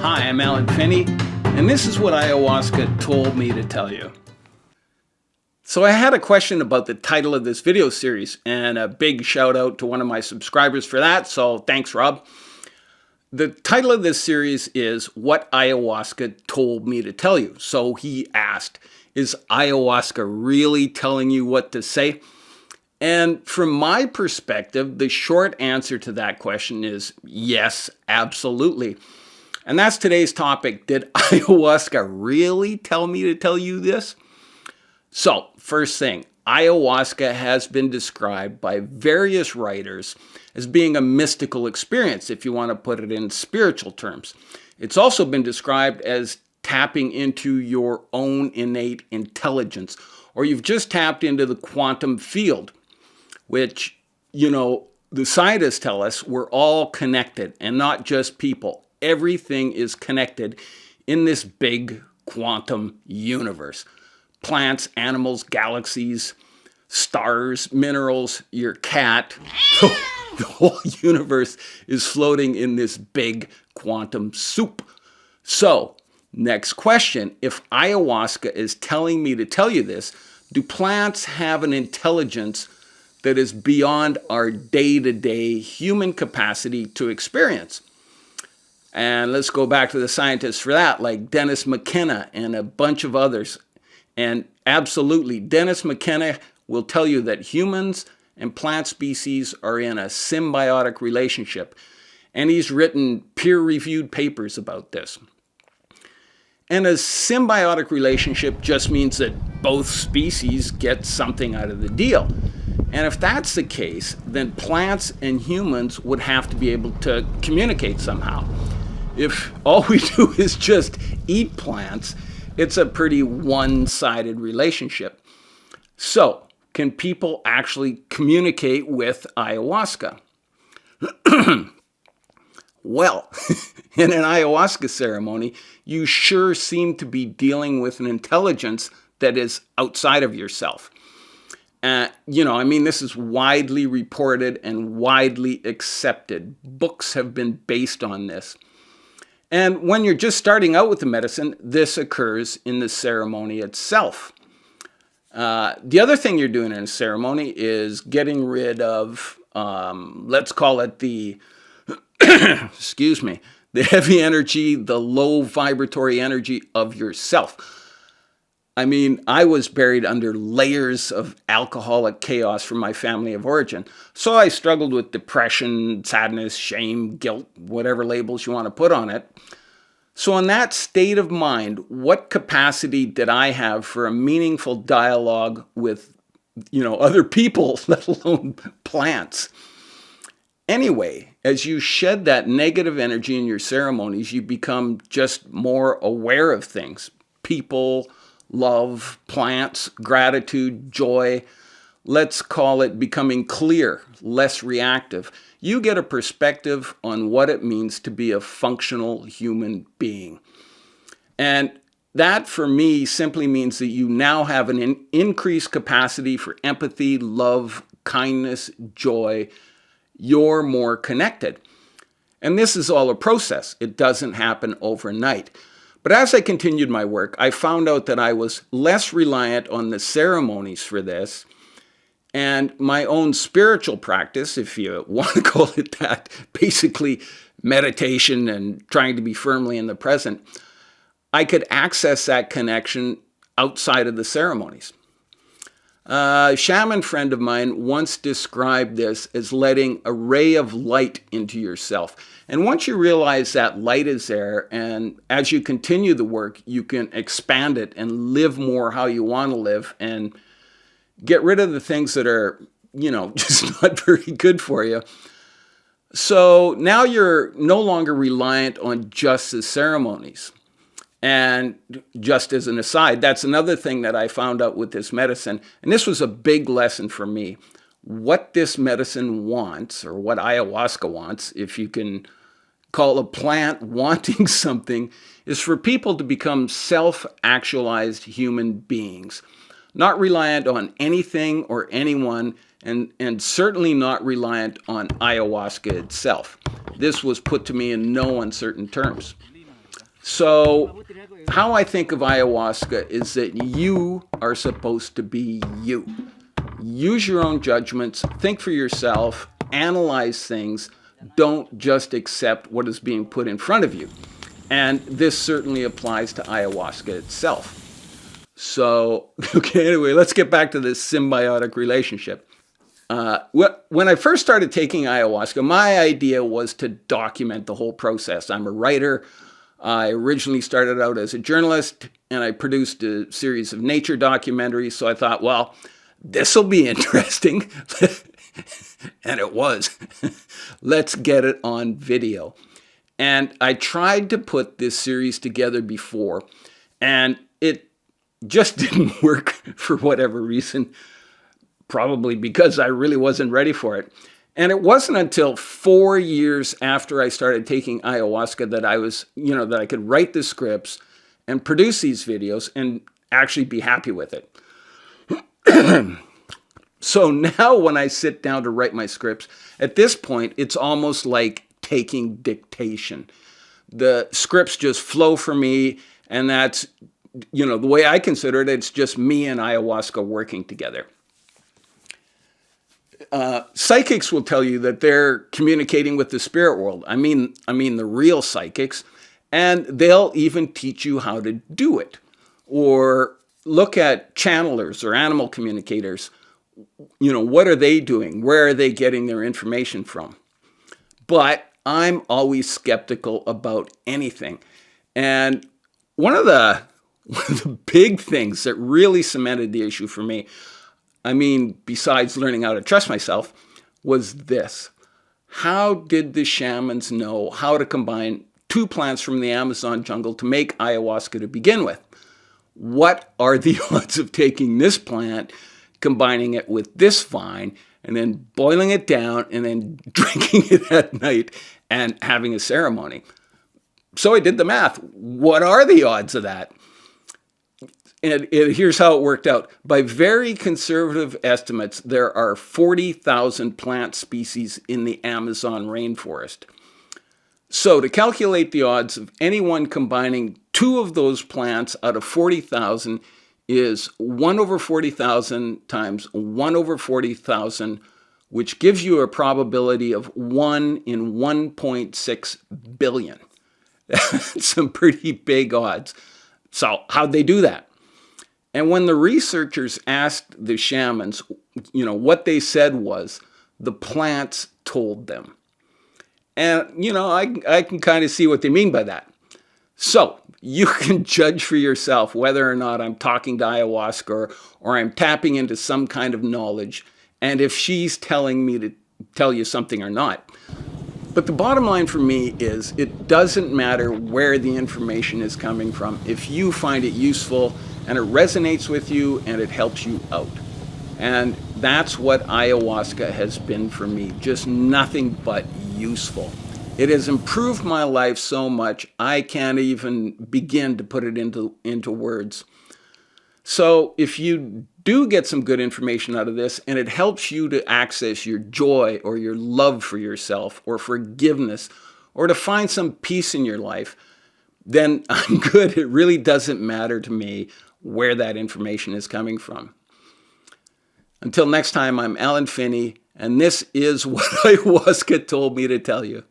Hi, I'm Alan Finney, and this is what ayahuasca told me to tell you. So I had a question about the title of this video series, and a big shout out to one of my subscribers for that, so thanks, Rob. The title of this series is What Ayahuasca Told Me to Tell You. So he asked, is ayahuasca really telling you what to say? And from my perspective, the short answer to that question is yes, absolutely. And that's today's topic. Did ayahuasca really tell me to tell you this? So, first thing, ayahuasca has been described by various writers as being a mystical experience, if you want to put it in spiritual terms. It's also been described as tapping into your own innate intelligence, or you've just tapped into the quantum field, which, the scientists tell us we're all connected, and not just people. Everything is connected in this big quantum universe. Plants, animals, galaxies, stars, minerals, your cat. The whole universe is floating in this big quantum soup. So, next question. If ayahuasca is telling me to tell you this, do plants have an intelligence that is beyond our day-to-day human capacity to experience? And let's go back to the scientists for that, like Dennis McKenna and a bunch of others. And absolutely, Dennis McKenna will tell you that humans and plant species are in a symbiotic relationship. And he's written peer-reviewed papers about this. And a symbiotic relationship just means that both species get something out of the deal. And if that's the case, then plants and humans would have to be able to communicate somehow. If all we do is just eat plants, it's a pretty one-sided relationship. So, can people actually communicate with ayahuasca? Well, in an ayahuasca ceremony, you sure seem to be dealing with an intelligence that is outside of yourself. This is widely reported and widely accepted. Books have been based on this. And when you're just starting out with the medicine, this occurs in the ceremony itself. The other thing you're doing in a ceremony is getting rid of, let's call it the, the heavy energy, the low vibratory energy of yourself. I was buried under layers of alcoholic chaos from my family of origin. So I struggled with depression, sadness, shame, guilt, whatever labels you want to put on it. So in that state of mind, what capacity did I have for a meaningful dialogue with, other people, let alone plants? Anyway, as you shed that negative energy in your ceremonies, you become just more aware of things. People, love, plants, gratitude, joy. Let's call it becoming clear, less reactive. You get a perspective on what it means to be a functional human being. And that, for me, simply means that you now have an increased capacity for empathy, love, kindness, joy. You're more connected. And this is all a process. It doesn't happen overnight. But as I continued my work, I found out that I was less reliant on the ceremonies for this, and my own spiritual practice, if you want to call it that, basically meditation and trying to be firmly in the present, I could access that connection outside of the ceremonies. A shaman friend of mine once described this as letting a ray of light into yourself. And once you realize that light is there, and as you continue the work, you can expand it and live more how you want to live and get rid of the things that are, just not very good for you. So now you're no longer reliant on just the ceremonies. And just as an aside, that's another thing that I found out with this medicine. And this was a big lesson for me. What this medicine wants, or what ayahuasca wants, if you can call a plant wanting something, is for people to become self-actualized human beings. Not reliant on anything or anyone, and certainly not reliant on ayahuasca itself. This was put to me in no uncertain terms. So, how I think of ayahuasca is that you are supposed to be you. Use your own judgments, think for yourself, analyze things, don't just accept what is being put in front of you. And this certainly applies to ayahuasca itself. So, okay, anyway, let's get back to this symbiotic relationship. When I first started taking ayahuasca, my idea was to document the whole process. I'm a writer. I originally started out as a journalist, and I produced a series of nature documentaries. So I thought, well, this will be interesting. And it was. Let's get it on video. And I tried to put this series together before, and it just didn't work for whatever reason. Probably because I really wasn't ready for it. And it wasn't until 4 years after I started taking ayahuasca that I was, that I could write the scripts and produce these videos and actually be happy with it. So now when I sit down to write my scripts, at this point, it's almost like taking dictation. The scripts just flow for me, and that's, the way I consider it, it's just me and ayahuasca working together. Psychics will tell you that they're communicating with the spirit world. I mean the real psychics, and they'll even teach you how to do it. Or look at channelers or animal communicators. What are they doing? Where are they getting their information from? But I'm always skeptical about anything. And one of the big things that really cemented the issue for me, besides learning how to trust myself, was this. How did the shamans know how to combine 2 plants from the Amazon jungle to make ayahuasca to begin with? What are the odds of taking this plant, combining it with this vine, and then boiling it down, and then drinking it at night and having a ceremony? So I did the math. What are the odds of that? And here's how it worked out. By very conservative estimates, there are 40,000 plant species in the Amazon rainforest. So to calculate the odds of anyone combining 2 of those plants out of 40,000 is 1 over 40,000 times 1 over 40,000, which gives you a probability of 1 in 1.6 billion. That's some pretty big odds. So how'd they do that? And when the researchers asked the shamans, what they said was, the plants told them. And, I can kind of see what they mean by that. So you can judge for yourself whether or not I'm talking to ayahuasca or I'm tapping into some kind of knowledge, and if she's telling me to tell you something or not. But the bottom line for me is it doesn't matter where the information is coming from if you find it useful and it resonates with you and it helps you out. And that's what ayahuasca has been for me, just nothing but useful. It has improved my life so much, I can't even begin to put it into words. So if you do get some good information out of this and it helps you to access your joy or your love for yourself or forgiveness or to find some peace in your life, then I'm good. It really doesn't matter to me where that information is coming from. Until next time, I'm Alan Finney, and this is what ayahuasca told me to tell you.